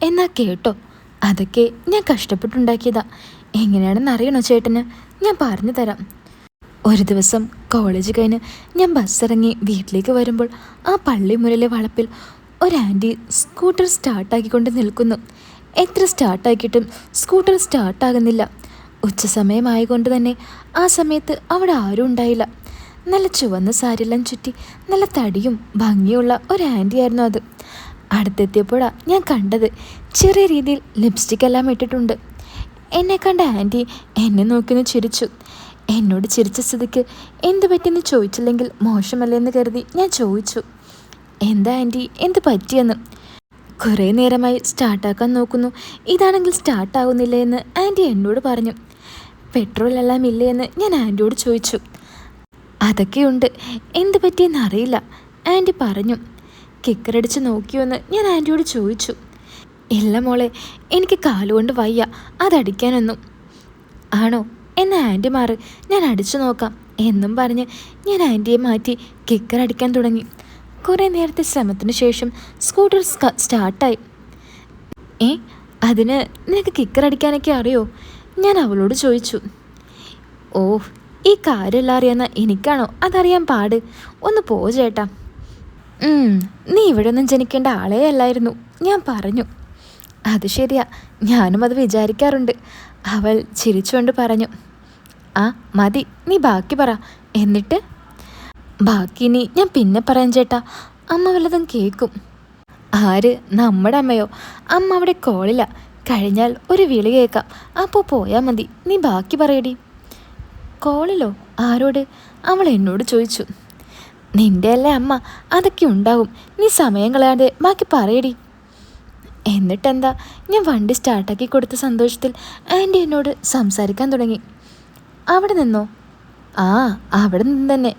എന്നാ കേട്ടോ, അതൊക്കെ ഞാൻ കഷ്ടപ്പെട്ടുണ്ടാക്കിയതാ. എങ്ങനെയാണെന്ന് അറിയണോ ചേട്ടന്? ഞാൻ പറഞ്ഞു തരാം. ഒരു ദിവസം കോളേജ് കഴിഞ്ഞ് ഞാൻ ബസ്സിറങ്ങി വീട്ടിലേക്ക് വരുമ്പോൾ ആ പള്ളിമുരയിലെ വളപ്പിൽ ഒരു ആൻറ്റി സ്കൂട്ടർ സ്റ്റാർട്ടാക്കിക്കൊണ്ട് നിൽക്കുന്നു. എത്ര സ്റ്റാർട്ടാക്കിയിട്ടും സ്കൂട്ടർ സ്റ്റാർട്ടാകുന്നില്ല. ഉച്ച സമയമായതുകൊണ്ട് തന്നെ ആ സമയത്ത് അവിടെ ആരും ഉണ്ടായില്ല. നല്ല ചുവന്ന സാരിയെല്ലാം ചുറ്റി നല്ല തടിയും ഭംഗിയുള്ള ഒരു ആൻറ്റിയായിരുന്നു അത്. അടുത്തെത്തിയപ്പോഴാണ് ഞാൻ കണ്ടത്. ചെറിയ രീതിയിൽ ലിപ്സ്റ്റിക് എല്ലാം ഇട്ടിട്ടുണ്ട്. എന്നെ കണ്ട ആൻറ്റി എന്നെ നോക്കിന്ന് ചിരിച്ചു. എന്നോട് ചിരിച്ച സ്ഥിതിക്ക് എന്ത് പറ്റിയെന്ന് ചോദിച്ചില്ലെങ്കിൽ മോശമല്ലെന്ന് കരുതി ഞാൻ ചോദിച്ചു, എന്താ ആൻറ്റി, എന്ത് പറ്റിയെന്ന്. കുറേ നേരമായി സ്റ്റാർട്ടാക്കാൻ നോക്കുന്നു, ഇതാണെങ്കിൽ സ്റ്റാർട്ടാവുന്നില്ല എന്ന് ആൻറ്റി എന്നോട് പറഞ്ഞു. പെട്രോൾ എല്ലാം ഇല്ലേ എന്ന് ഞാൻ ആൻറ്റിയോട് ചോദിച്ചു. അതൊക്കെയുണ്ട്, എന്ത് പറ്റിയെന്ന് അറിയില്ല ആൻറ്റി പറഞ്ഞു. കിക്കറടിച്ച് നോക്കിയോന്ന് ഞാൻ ആൻറ്റിയോട് ചോദിച്ചു. ഇല്ല മോളെ, എനിക്ക് കാലുകൊണ്ട് വയ്യ അതടിക്കാനൊന്നും. ആണോ, എന്ന ആൻറ്റി മാറ്, ഞാൻ അടിച്ചു നോക്കാം എന്നും പറഞ്ഞ് ഞാൻ ആൻറ്റിയെ മാറ്റി കിക്കറടിക്കാൻ തുടങ്ങി. കുറേ നേരത്തെ ശ്രമത്തിന് ശേഷം സ്കൂട്ടർ സ്റ്റാർട്ടായി. അതിന് നിനക്ക് കിക്കറടിക്കാനൊക്കെ അറിയോ? ഞാൻ അവളോട് ചോദിച്ചു. ഓ, ഈ കാര്യമെല്ലാം അറിയാവുന്ന എനിക്കാണോ അതറിയാൻ പാട്? ഒന്ന് പോ ചേട്ടാ. നീ ഇവിടെ ഒന്നും ജനിക്കേണ്ട ആളേ അല്ലായിരുന്നു, ഞാൻ പറഞ്ഞു. അത് ശരിയാ, ഞാനും അത് വിചാരിക്കാറുണ്ട്, അവൾ ചിരിച്ചുകൊണ്ട് പറഞ്ഞു. ആ മതി, നീ ബാക്കി പറ. എന്നിട്ട്? ബാക്കി നീ ഞാൻ പിന്നെ പറയാൻ ചേട്ടാ, അമ്മ വല്ലതും കേൾക്കും. ആര്? നമ്മുടെ അമ്മയോ? അമ്മ അവിടെ കോളില്ല, കഴിഞ്ഞാൽ ഒരു വിളി കേൾക്കാം, അപ്പോൾ പോയാൽ മതി. നീ ബാക്കി പറയടി. കോളിലോ? ആരോട്? അവൾ എന്നോട് ചോദിച്ചു. നിൻ്റെ അല്ലേ അമ്മ, അതൊക്കെ ഉണ്ടാവും, നീ സമയം കളയാതെ ബാക്കി പറയടി. എന്നിട്ടെന്താ, ഞാൻ വണ്ടി സ്റ്റാർട്ടാക്കി കൊടുത്ത സന്തോഷത്തിൽ ആൻറ്റി എന്നോട് സംസാരിക്കാൻ തുടങ്ങി. അവിടെ നിന്നോ? ആ, അവിടെ നിന്ന് തന്നെ.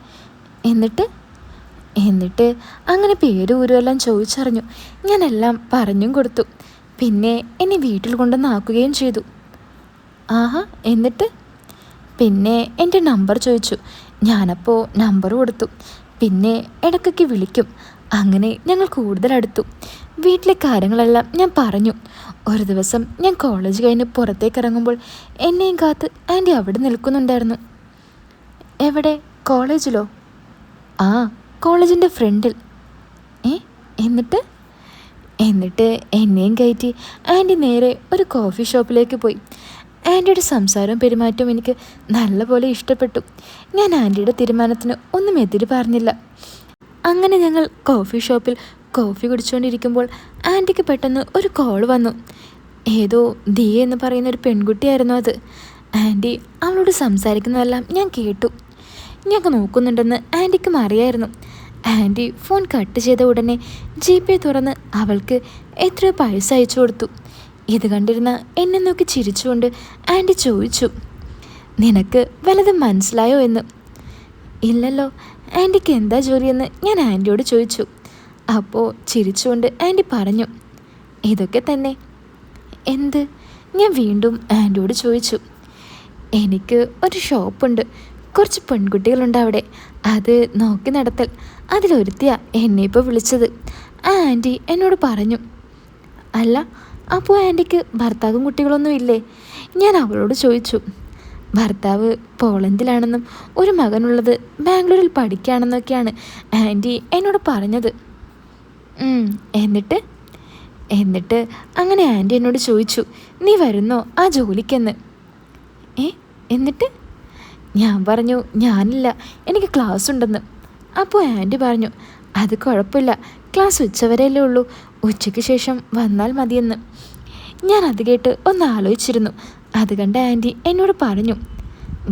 എന്നിട്ട് അങ്ങനെ പേരും ഊരുമെല്ലാം ചോദിച്ചറിഞ്ഞു. ഞാനെല്ലാം പറഞ്ഞും കൊടുത്തു. പിന്നെ എന്നെ വീട്ടിൽ കൊണ്ടുവന്നാക്കുകയും ചെയ്തു. ആഹാ, എന്നിട്ട്? പിന്നെ എൻ്റെ നമ്പർ ചോദിച്ചു. ഞാനപ്പോൾ നമ്പർ കൊടുത്തു. പിന്നെ ഇടയ്ക്കൊക്കെ വിളിക്കും. അങ്ങനെ ഞങ്ങൾ കൂടുതൽ അടുത്തു. വീട്ടിലെ കാര്യങ്ങളെല്ലാം ഞാൻ പറഞ്ഞു. ഒരു ദിവസം ഞാൻ കോളേജ് കഴിഞ്ഞ് പുറത്തേക്ക് ഇറങ്ങുമ്പോൾ എന്നെയും കാത്ത് ആൻറ്റി അവിടെ നിൽക്കുന്നുണ്ടായിരുന്നു. എവിടെ? കോളേജിലോ? ആ, കോളേജിൻ്റെ ഫ്രണ്ടിൽ. എന്നിട്ട് എന്നെയും കയറ്റി ആൻറ്റി നേരെ ഒരു കോഫി ഷോപ്പിലേക്ക് പോയി. ആൻറ്റിയുടെ സംസാരവും പെരുമാറ്റവും എനിക്ക് നല്ലപോലെ ഇഷ്ടപ്പെട്ടു. ഞാൻ ആൻറ്റിയുടെ തീരുമാനത്തിന് ഒന്നും എതിര് പറഞ്ഞില്ല. അങ്ങനെ ഞങ്ങൾ കോഫി ഷോപ്പിൽ കോഫി കുടിച്ചുകൊണ്ടിരിക്കുമ്പോൾ ആൻറ്റിക്ക് പെട്ടെന്ന് ഒരു കോൾ വന്നു. ഏതോ ദിയ എന്ന് പറയുന്ന ഒരു പെൺകുട്ടിയായിരുന്നു അത്. ആൻറ്റി അവളോട് സംസാരിക്കുന്നതെല്ലാം ഞാൻ കേട്ടു. ഞങ്ങൾ നോക്കുന്നുണ്ടെന്ന് ആൻറ്റിക്കും അറിയായിരുന്നു. ആൻറ്റി ഫോൺ കട്ട് ചെയ്ത ഉടനെ GPay തുറന്ന് അവൾക്ക് എത്രയോ പൈസ അയച്ചു കൊടുത്തു. ഇത് കണ്ടിരുന്ന എന്നെ നോക്കി ചിരിച്ചുകൊണ്ട് ആൻറ്റി ചോദിച്ചു, നിനക്ക് വല്ലതും മനസ്സിലായോ എന്ന്. ഇല്ലല്ലോ, ആൻറ്റിക്ക് എന്താ ജോലിയെന്ന് ഞാൻ ആൻറ്റിയോട് ചോദിച്ചു. അപ്പോൾ ചിരിച്ചുകൊണ്ട് ആൻറ്റി പറഞ്ഞു, ഇതൊക്കെ തന്നെ. എന്ത്? ഞാൻ വീണ്ടും ആൻറ്റിയോട് ചോദിച്ചു. എനിക്ക് ഒരു ഷോപ്പുണ്ട്, കുറച്ച് പെൺകുട്ടികളുണ്ട് അവിടെ, അത് നോക്കി നടത്തൽ. അതിലൊരുത്തിയാ എന്നെ ഇപ്പോൾ വിളിച്ചത്. ആ ആൻറ്റി എന്നോട് പറഞ്ഞു. അല്ല, അപ്പോൾ ആൻറ്റിക്ക് ഭർത്താവും കുട്ടികളൊന്നും ഇല്ലേ? ഞാൻ അവളോട് ചോദിച്ചു. ഭർത്താവ് പോളണ്ടിലാണെന്നും ഒരു മകനുള്ളത് ബാംഗ്ലൂരിൽ പഠിക്കുകയാണെന്നൊക്കെയാണ് ആൻറ്റി എന്നോട് പറഞ്ഞത്. എന്നിട്ട് അങ്ങനെ ആൻറ്റി എന്നോട് ചോദിച്ചു, നീ വരുന്നോ ആ ജോലിക്കെന്ന്. എന്നിട്ട് ഞാൻ പറഞ്ഞു, ഞാനില്ല, എനിക്ക് ക്ലാസ് ഉണ്ടെന്ന്. അപ്പോൾ ആൻറ്റി പറഞ്ഞു, അത് കുഴപ്പമില്ല, ക്ലാസ് ഉച്ചവരെയല്ലേ ഉള്ളൂ, ഉച്ചയ്ക്ക് ശേഷം വന്നാൽ മതിയെന്ന്. ഞാൻ അത് കേട്ട് ഒന്ന് ആലോചിച്ചിരുന്നു. അത് കണ്ട ആൻറ്റി എന്നോട് പറഞ്ഞു,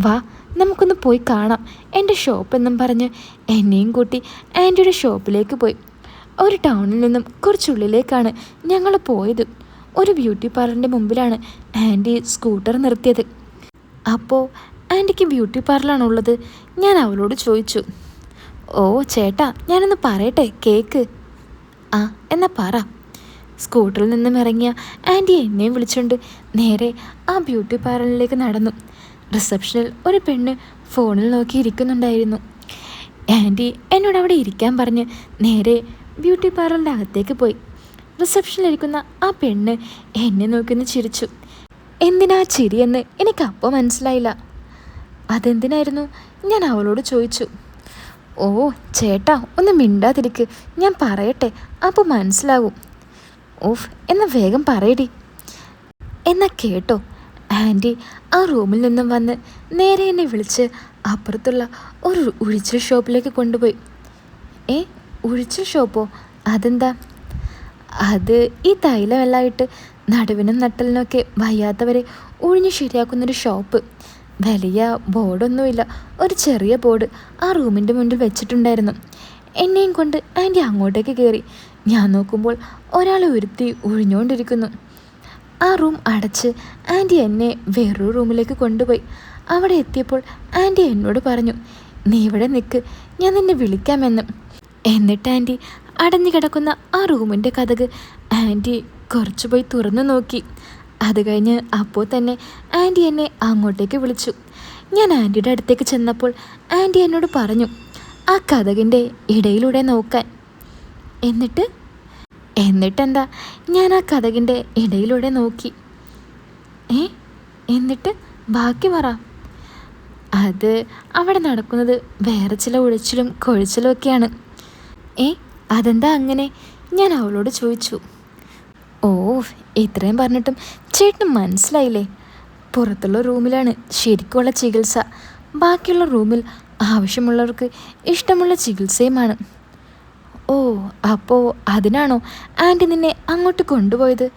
വാ നമുക്കൊന്ന് പോയി കാണാം എൻ്റെ ഷോപ്പെന്നും പറഞ്ഞ് എന്നെയും കൂട്ടി ആൻറ്റിയുടെ ഷോപ്പിലേക്ക് പോയി. ഒരു ടൗണിൽ നിന്നും കുറച്ചുള്ളിലേക്കാണ് ഞങ്ങൾ പോയത്. ഒരു ബ്യൂട്ടി പാർലറിൻ്റെ മുമ്പിലാണ് ആൻറ്റി സ്കൂട്ടർ നിർത്തിയത്. അപ്പോൾ ആൻറ്റിക്ക് ബ്യൂട്ടി പാർലറാണുള്ളത്? ഞാൻ അവളോട് ചോദിച്ചു. ഓ ചേട്ടാ, ഞാനൊന്ന് പറയട്ടെ, കേക്ക്. ആ, എന്നാ പറ. സ്കൂട്ടറിൽ നിന്നും ഇറങ്ങിയ ആൻറ്റി എന്നെയും വിളിച്ചുകൊണ്ട് നേരെ ആ ബ്യൂട്ടി പാർലറിലേക്ക് നടന്നു. റിസപ്ഷനിൽ ഒരു പെണ്ണ് ഫോണിൽ നോക്കി ഇരിക്കുന്നുണ്ടായിരുന്നു. ആൻറ്റി എന്നോട് അവിടെ ഇരിക്കാൻ പറഞ്ഞ് നേരെ ബ്യൂട്ടി പാർലറിൻ്റെ അകത്തേക്ക് പോയി. റിസപ്ഷനിലിരിക്കുന്ന ആ പെണ്ണ് എന്നെ നോക്കിന്ന് ചിരിച്ചു. എന്തിനാ ചിരിയെന്ന് എനിക്കപ്പോൾ മനസ്സിലായില്ല. അതെന്തിനായിരുന്നു ഞാൻ അവളോട് ചോദിച്ചു. ഓ ചേട്ടാ, ഒന്ന് മിണ്ടാതിരിക്ക്, ഞാൻ പറയട്ടെ, അപ്പോൾ മനസ്സിലാവും. ഓഫ്, എന്നാ വേഗം പറയടി. എന്നാ കേട്ടോ, ആൻറ്റി ആ റൂമിൽ നിന്നും വന്ന് നേരെ എന്നെ വിളിച്ച് അപ്പുറത്തുള്ള ഒരു ഉഴിച്ചിൽ ഷോപ്പിലേക്ക് കൊണ്ടുപോയി. ഉഴിച്ചിൽ ഷോപ്പോ? അതെന്താ? അത് ഈ തൈലമെല്ലാം ഇട്ട് നടുവിനും നട്ടലിനൊക്കെ വയ്യാത്തവരെ ഉഴിഞ്ഞ് ശരിയാക്കുന്നൊരു ഷോപ്പ്. വലിയ ബോർഡൊന്നുമില്ല, ഒരു ചെറിയ ബോർഡ് ആ റൂമിൻ്റെ മുന്നിൽ വെച്ചിട്ടുണ്ടായിരുന്നു. എന്നെയും കൊണ്ട് ആൻറ്റി അങ്ങോട്ടേക്ക് കയറി. ഞാൻ നോക്കുമ്പോൾ ഒരാളെ ഒരുത്തി ഉഴിഞ്ഞുകൊണ്ടിരിക്കുന്നു. ആ റൂം അടച്ച് ആൻറ്റി എന്നെ വേറൊരു റൂമിലേക്ക് കൊണ്ടുപോയി. അവിടെ എത്തിയപ്പോൾ ആൻറ്റി എന്നോട് പറഞ്ഞു, നീ ഇവിടെ നിൽക്ക്, ഞാൻ നിന്നെ വിളിക്കാമെന്ന്. എന്നിട്ട് ആൻറ്റി അടഞ്ഞു കിടക്കുന്ന ആ റൂമിൻ്റെ കതക് ആൻറ്റി കുറച്ചു പോയി തുറന്നു നോക്കി. അത് കഴിഞ്ഞ് അപ്പോൾ തന്നെ ആൻറ്റി എന്നെ അങ്ങോട്ടേക്ക് വിളിച്ചു. ഞാൻ ആൻറ്റിയുടെ അടുത്തേക്ക് ചെന്നപ്പോൾ ആൻറ്റി എന്നോട് പറഞ്ഞു ആ കതകിൻ്റെ ഇടയിലൂടെ നോക്കാൻ. എന്നിട്ടെന്താ, ഞാൻ ആ കതകിൻ്റെ ഇടയിലൂടെ നോക്കി. എന്നിട്ട് ബാക്കി പറ. അത് അവിടെ നടക്കുന്നത് വേറെ ചില ഉഴച്ചിലും കൊഴിച്ചിലും ഒക്കെയാണ്. അതെന്താ അങ്ങനെ? ഞാൻ അവളോട് ചോദിച്ചു. ഓ, ഇത്രയും പറഞ്ഞിട്ടും ചേട്ടന് മനസ്സിലായില്ലേ? പുറത്തുള്ള റൂമിലാണ് ശരിക്കുള്ള ചികിത്സ, ബാക്കിയുള്ള റൂമിൽ ആവശ്യമുള്ളവർക്ക് ഇഷ്ടമുള്ള ചികിത്സയുമാണ്. ഓ, അപ്പോൾ അതിനാണോ ആൻറ്റി നിന്നെ അങ്ങോട്ട് കൊണ്ടുപോയത്?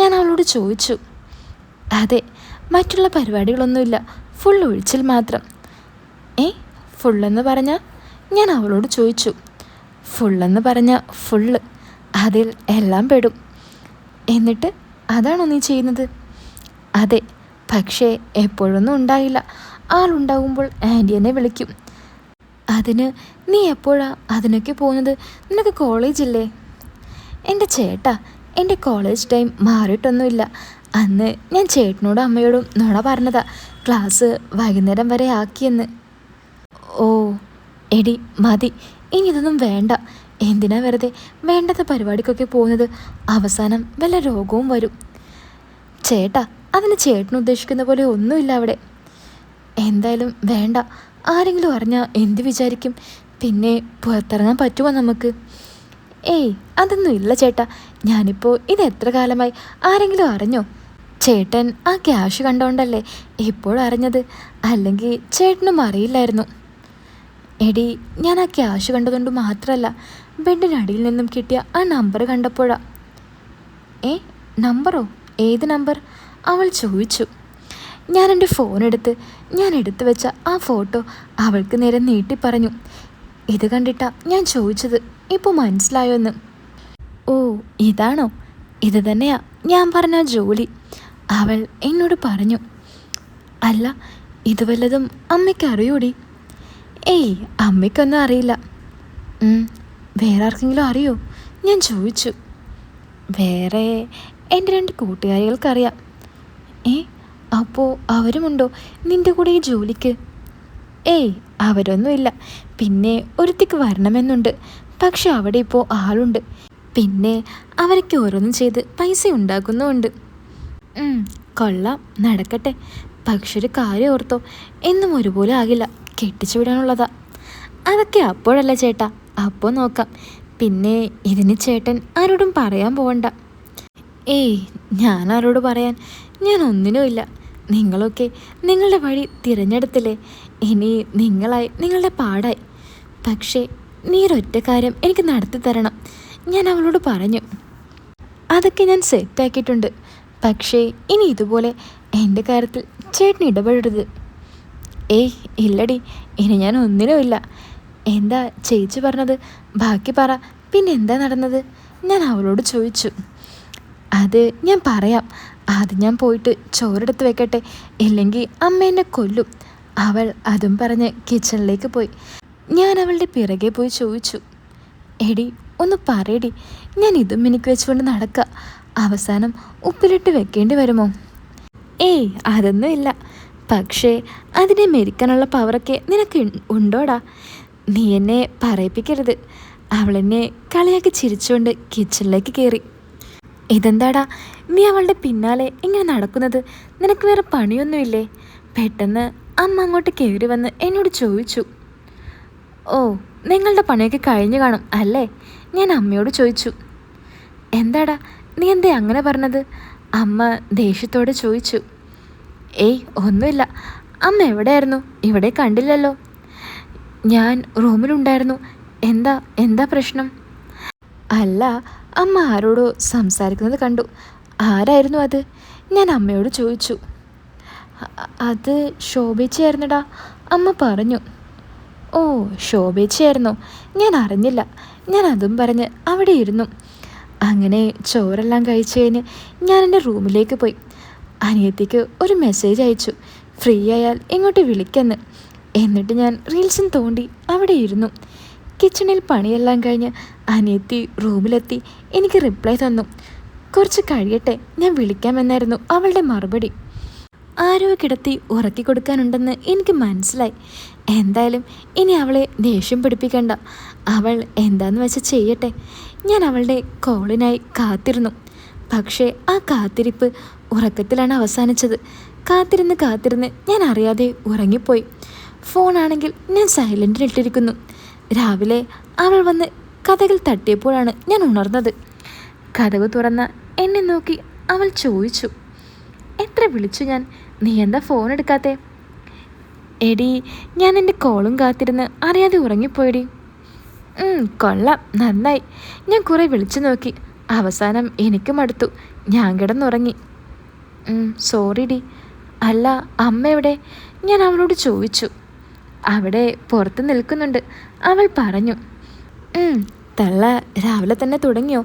ഞാൻ അവളോട് ചോദിച്ചു. അതെ, മറ്റുള്ള പരിപാടികളൊന്നുമില്ല, ഫുൾ ഒഴിച്ചിൽ മാത്രം. ഫുള്ളെന്ന് പറഞ്ഞാൽ? ഞാൻ അവളോട് ചോദിച്ചു. ഫുള്ളെന്ന് പറഞ്ഞാൽ ഫുള്ള്, അതിൽ എല്ലാം പെടും. എന്നിട്ട് അതാണോ നീ ചെയ്യുന്നത്? അതെ, പക്ഷേ എപ്പോഴൊന്നും ഉണ്ടായില്ല. ആളുണ്ടാകുമ്പോൾ ആൻറ്റി എന്നെ വിളിക്കും. അതിന് നീ എപ്പോഴാ അതിനൊക്കെ പോകുന്നത്? നിനക്ക് കോളേജില്ലേ? എൻ്റെ ചേട്ടാ, എൻ്റെ കോളേജ് ടൈം മാറിയിട്ടൊന്നുമില്ല. അന്ന് ഞാൻ ചേട്ടനോടും അമ്മയോടും നുണ പറഞ്ഞതാ ക്ലാസ് വൈകുന്നേരം വരെ ആക്കിയെന്ന്. ഓ എടി മതി, ഇനി ഇതൊന്നും വേണ്ട. എന്തിനാ വെറുതെ വേണ്ടാത്ത പരിപാടിക്കൊക്കെ പോകുന്നത്? അവസാനം വല്ല രോഗവും വരും. ചേട്ടാ, അതിന് ചേട്ടൻ ഉദ്ദേശിക്കുന്ന പോലെ ഒന്നുമില്ല അവിടെ. എന്തായാലും വേണ്ട. ആരെങ്കിലും അറിഞ്ഞാൽ എന്ത് വിചാരിക്കും? പിന്നെ പുറത്തിറങ്ങാൻ പറ്റുമോ നമുക്ക്? അതൊന്നും ഇല്ല ചേട്ടാ. ഞാനിപ്പോൾ ഇത് എത്ര കാലമായി? ആരെങ്കിലും അറിഞ്ഞോ? ചേട്ടൻ ആ ക്യാഷ് കണ്ടോണ്ടല്ലേ ഇപ്പോഴറിഞ്ഞത്, അല്ലെങ്കിൽ ചേട്ടനും അറിയില്ലായിരുന്നു. എടി, ഞാൻ ആ ക്യാഷ് കണ്ടതുകൊണ്ട് മാത്രമല്ല, ബെഡിനടിയിൽ നിന്നും കിട്ടിയ ആ നമ്പർ കണ്ടപ്പോഴാ. നമ്പറോ? ഏത് നമ്പർ? അവൾ ചോദിച്ചു. ഞാൻ എൻ്റെ ഫോണെടുത്ത് ഞാൻ എടുത്തു വെച്ച ആ ഫോട്ടോ അവൾക്ക് നേരെ നീട്ടി പറഞ്ഞു. ഇത് കണ്ടിട്ടാ ഞാൻ ചോദിച്ചത്, ഇപ്പോൾ മനസ്സിലായോ എന്ന്. ഓ, ഇതാണോ? ഇത് തന്നെയാ ഞാൻ പറഞ്ഞ ജോലി, അവൾ എന്നോട് പറഞ്ഞു. അല്ല, ഇത് വല്ലതും അമ്മയ്ക്ക് അറിയൂടി? അമ്മയ്ക്കൊന്നും അറിയില്ല. വേറെ ആർക്കെങ്കിലും അറിയോ? ഞാൻ ചോദിച്ചു. വേറെ എൻ്റെ 2 കൂട്ടുകാരികൾക്കറിയാം. അപ്പോൾ അവരുമുണ്ടോ നിൻ്റെ കൂടെ ഈ ജോലിക്ക്? അവരൊന്നുമില്ല. പിന്നെ ഒരുത്തിക്ക് വരണമെന്നുണ്ട്, പക്ഷെ അവിടെ ഇപ്പോൾ ആളുണ്ട്. പിന്നെ അവരൊക്കെ ഓരോന്നും ചെയ്ത് പൈസ ഉണ്ടാക്കുന്നുമുണ്ട്. കൊള്ളാം, നടക്കട്ടെ. പക്ഷെ ഒരു കാര്യം ഓർത്തോ, എന്നും ഒരുപോലെ ആകില്ല, കെട്ടിച്ചു വിടാനുള്ളതാ. അതൊക്കെ അപ്പോഴല്ല ചേട്ടാ, അപ്പോൾ നോക്കാം. പിന്നെ ഇതിന് ചേട്ടൻ ആരോടും പറയാൻ പോകണ്ട. ഞാൻ ആരോട് പറയാൻ? ഞാൻ ഒന്നിനുമില്ല. നിങ്ങളൊക്കെ നിങ്ങളുടെ വഴി തിരഞ്ഞെടുത്തില്ലേ, ഇനി നിങ്ങളായി നിങ്ങളുടെ പാടായി. പക്ഷേ നീ ഒരൊറ്റ കാര്യം എനിക്ക് നടത്തി തരണം, ഞാൻ അവളോട് പറഞ്ഞു. അതൊക്കെ ഞാൻ സെറ്റാക്കിയിട്ടുണ്ട്. പക്ഷേ ഇനി ഇതുപോലെ എൻ്റെ കാര്യത്തിൽ ചേട്ടൻ ഇടപെടരുത്. ഇല്ലടി, ഇനി ഞാൻ ഒന്നിനുമില്ല. എന്താ ചേച്ചി പറഞ്ഞത്? ബാക്കി പറ. പിന്നെ എന്താ നടന്നത്? ഞാൻ അവളോട് ചോദിച്ചു. അത് ഞാൻ പറയാം. ആദ്യം ഞാൻ പോയിട്ട് ചോറെടുത്ത് വെക്കട്ടെ, ഇല്ലെങ്കിൽ അമ്മ എന്നെ കൊല്ലും. അവൾ അതും പറഞ്ഞ് കിച്ചണിലേക്ക് പോയി. ഞാൻ അവളുടെ പിറകെ പോയി ചോദിച്ചു. എടി, ഒന്ന് പറയടി, ഞാൻ ഇതും എനിക്ക് വെച്ചുകൊണ്ട് നടക്കുക. അവസാനം ഉപ്പിലിട്ട് വെക്കേണ്ടി വരുമോ? അതൊന്നും ഇല്ല. പക്ഷേ അതിനെ മെരിക്കാനുള്ള പവറൊക്കെ നിനക്ക് ഉണ്ടോടാ? നീ എന്നെ പറയിപ്പിക്കരുത്. അവളെന്നെ കളിയാക്കി ചിരിച്ചുകൊണ്ട് കിച്ചണിലേക്ക് കയറി. ഇതെന്താടാ നീ അവളുടെ പിന്നാലെ ഇങ്ങനെ നടക്കുന്നത്? നിനക്ക് വേറെ പണിയൊന്നുമില്ലേ? പെട്ടെന്ന് അമ്മ അങ്ങോട്ട് കയറി വന്ന് എന്നോട് ചോദിച്ചു. ഓ, നിങ്ങളുടെ പണിയൊക്കെ കഴിഞ്ഞു കാണും അല്ലേ? ഞാൻ അമ്മയോട് ചോദിച്ചു. എന്താടാ നീ എന്തേ അങ്ങനെ പറഞ്ഞത്? അമ്മ ദേഷ്യത്തോടെ ചോദിച്ചു. ഏയ് ഒന്നുമില്ല. അമ്മ എവിടെയായിരുന്നു? ഇവിടെ കണ്ടില്ലല്ലോ. ഞാൻ റൂമിലുണ്ടായിരുന്നു. എന്താ എന്താ പ്രശ്നം? അല്ല, അമ്മ ആരോടോ സംസാരിക്കുന്നത് കണ്ടു. ആരായിരുന്നു അത്? ഞാൻ അമ്മയോട് ചോദിച്ചു. അത് ശോഭേച്ചിയായിരുന്നടാ, അമ്മ പറഞ്ഞു. ഓ, ശോഭേച്ചിയായിരുന്നോ? ഞാൻ അറിഞ്ഞില്ല. ഞാൻ അതും പറഞ്ഞ് അവിടെ ഇരുന്നു. അങ്ങനെ ചോറെല്ലാം കഴിച്ച് കഴിഞ്ഞ് ഞാൻ എൻ്റെ റൂമിലേക്ക് പോയി. അനിയത്തിക്ക് ഒരു മെസ്സേജ് അയച്ചു, ഫ്രീ ആയാൽ ഇങ്ങോട്ട് വിളിക്കെന്ന്. എന്നിട്ട് ഞാൻ റീൽസും തോണ്ടി അവിടെ ഇരുന്നു. കിച്ചണിൽ പണിയെല്ലാം കഴിഞ്ഞ് അനിയത്തി റൂമിലെത്തി എനിക്ക് റിപ്ലൈ തന്നു. കുറച്ച് കഴിയട്ടെ, ഞാൻ വിളിക്കാമെന്നായിരുന്നു അവളുടെ മറുപടി. ആരോ കിടത്തി ഉറക്കി കൊടുക്കാനുണ്ടെന്ന് എനിക്ക് മനസ്സിലായി. എന്തായാലും ഇനി അവളെ ദേഷ്യം പിടിപ്പിക്കണ്ട. അവൾ എന്താന്ന് വെച്ച് ചെയ്യട്ടെ. ഞാൻ അവളുടെ കോളിനായി കാത്തിരുന്നു. പക്ഷേ ആ കാത്തിരിപ്പ് ഉറക്കത്തിലാണ് അവസാനിച്ചത്. കാത്തിരുന്ന് ഞാൻ അറിയാതെ ഉറങ്ങിപ്പോയി. ഫോണാണെങ്കിൽ ഞാൻ സൈലൻറ്റിലിട്ടിരിക്കുന്നു. രാവിലെ അവൾ വന്ന് കഥകൾ തട്ടിയപ്പോഴാണ് ഞാൻ ഉണർന്നത്. കഥക് തുറന്ന എന്നെ നോക്കി അവൾ ചോദിച്ചു, എത്ര വിളിച്ചു ഞാൻ, നീ എന്താ ഫോൺ എടുക്കാത്തെ? എടി, ഞാൻ എൻ്റെ കോളും കാത്തിരുന്ന് അറിയാതെ ഉറങ്ങിപ്പോയടി. കൊള്ളാം, നന്നായി. ഞാൻ കുറേ വിളിച്ചു നോക്കി. അവസാനം എനിക്ക് മടുത്തു. ഞാൻ കിടന്നുറങ്ങി. Sorry D. അല്ല, അമ്മ എവിടെ? ഞാൻ അവളോട് ചോദിച്ചു. അവിടെ പുറത്ത് നിൽക്കുന്നുണ്ട്, അവൾ പറഞ്ഞു. തള്ള രാവിലെ തന്നെ തുടങ്ങിയോ?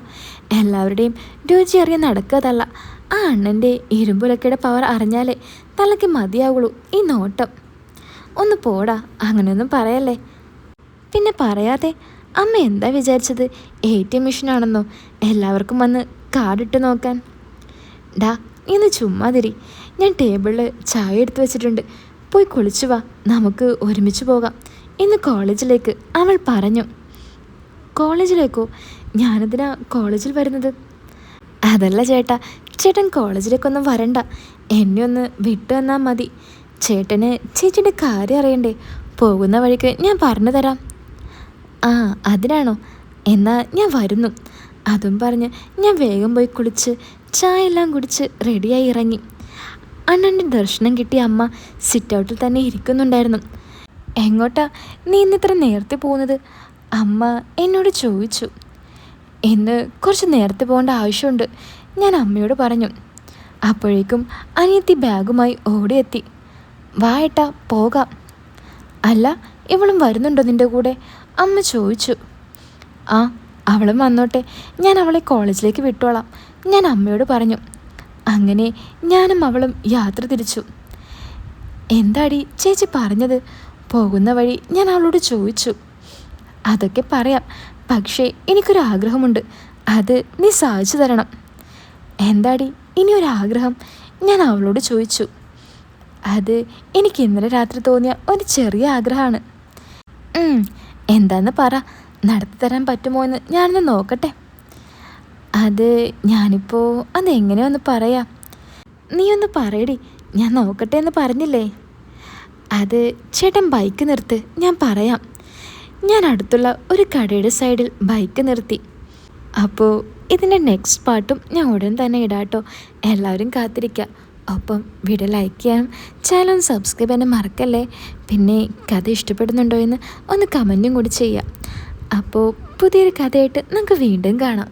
എല്ലാവരുടെയും രുചി അറിയാൻ നടക്കുക തള്ള. ആ അണ്ണൻ്റെ ഇരുമ്പുലക്കയുടെ പവർ അറിഞ്ഞാലേ തള്ളയ്ക്ക് മതിയാവുള്ളൂ ഈ നോട്ടം. ഒന്ന് പോടാ, അങ്ങനെയൊന്നും പറയല്ലേ. പിന്നെ പറയാതെ. അമ്മ എന്താ വിചാരിച്ചത്? ATM മെഷീനാണെന്നോ എല്ലാവർക്കും വന്ന് കാർഡിട്ട് നോക്കാൻ? ഡാ, ഇന്ന് ചുമ്മാതിരി. ഞാൻ ടേബിളിൽ ചായ എടുത്തു വെച്ചിട്ടുണ്ട്. പോയി കുളിച്ചു വാ, നമുക്ക് ഒരുമിച്ച് പോകാം ഇന്ന് കോളേജിലേക്ക്, അവൾ പറഞ്ഞു. കോളേജിലേക്കോ? ഞാനെന്തിനാ കോളേജിൽ വരുന്നത്? അതല്ല ചേട്ടാ, ചേട്ടൻ കോളേജിലേക്കൊന്നും വരണ്ട. എന്നെ ഒന്ന് വിട്ടു തന്നാൽ മതി. ചേട്ടന് ചേച്ചിയുടെ കാര്യം അറിയണ്ടേ? പോകുന്ന വഴിക്ക് ഞാൻ പറഞ്ഞു തരാം. ആ, അതിനാണോ? എന്നാൽ ഞാൻ വരുന്നു. അതും പറഞ്ഞ് ഞാൻ വേഗം പോയി കുളിച്ച് ചായ എല്ലാം കുടിച്ച് റെഡിയായി ഇറങ്ങി. അണ്ണൻ്റെ ദർശനം കിട്ടിയ അമ്മ സിറ്റ് ഔട്ടിൽ തന്നെ ഇരിക്കുന്നുണ്ടായിരുന്നു. എങ്ങോട്ടാ നീ ഇന്നിത്ര നേരത്തെ പോകുന്നത്? അമ്മ എന്നോട് ചോദിച്ചു. ഇന്ന് കുറച്ച് നേരത്തെ പോകേണ്ട ആവശ്യമുണ്ട്, ഞാൻ അമ്മയോട് പറഞ്ഞു. അപ്പോഴേക്കും അനിയത്തി ബാഗുമായി ഓടിയെത്തി. വാ ഏട്ടാ, പോകാം. അല്ല, ഇവളും വരുന്നുണ്ടോ നിൻ്റെ കൂടെ? അമ്മ ചോദിച്ചു. ആ, അവളും വന്നോട്ടെ, ഞാൻ അവളെ കോളേജിലേക്ക് വിട്ടോളാം, ഞാൻ അമ്മയോട് പറഞ്ഞു. അങ്ങനെ ഞാനും അവളും യാത്ര തിരിച്ചു. എന്താടി ചേച്ചി പറഞ്ഞത്? പോകുന്ന വഴി ഞാൻ അവളോട് ചോദിച്ചു. അതൊക്കെ പറയാം, പക്ഷേ എനിക്കൊരാഗ്രഹമുണ്ട്, അത് നീ സാധിച്ചു തരണം. എന്താടി ഇനിയൊരാഗ്രഹം? ഞാൻ അവളോട് ചോദിച്ചു. അത് എനിക്ക് ഇന്നലെ രാത്രി തോന്നിയ ഒരു ചെറിയ ആഗ്രഹമാണ്. എന്താന്ന് പറ, നടത്തി തരാൻ പറ്റുമോ എന്ന് ഞാനൊന്ന് നോക്കട്ടെ. അത് ഞാനിപ്പോൾ അതെങ്ങനെയൊന്ന് പറയാം? നീ ഒന്ന് പറയടി, ഞാൻ നോക്കട്ടെ എന്ന് പറഞ്ഞില്ലേ. അത് ചേട്ടൻ ബൈക്ക് നിർത്ത്, ഞാൻ പറയാം. ഞാൻ അടുത്തുള്ള ഒരു കടയുടെ സൈഡിൽ ബൈക്ക് നിർത്തി. അപ്പോൾ ഇതിൻ്റെ നെക്സ്റ്റ് പാർട്ടും ഞാൻ ഉടൻ തന്നെ ഇടാട്ടോ. എല്ലാവരും കാത്തിരിക്കുക. ഒപ്പം വീഡിയോ ലൈക്ക് ചെയ്യാനും ചാനൽ സബ്സ്ക്രൈബ് ചെയ്യാനും മറക്കല്ലേ. പിന്നെ കഥ ഇഷ്ടപ്പെടുന്നുണ്ടോ എന്ന് ഒന്ന് കമൻറ്റും കൂടി ചെയ്യാം. അപ്പോൾ പുതിയൊരു കഥയായിട്ട് നമുക്ക് വീണ്ടും കാണാം.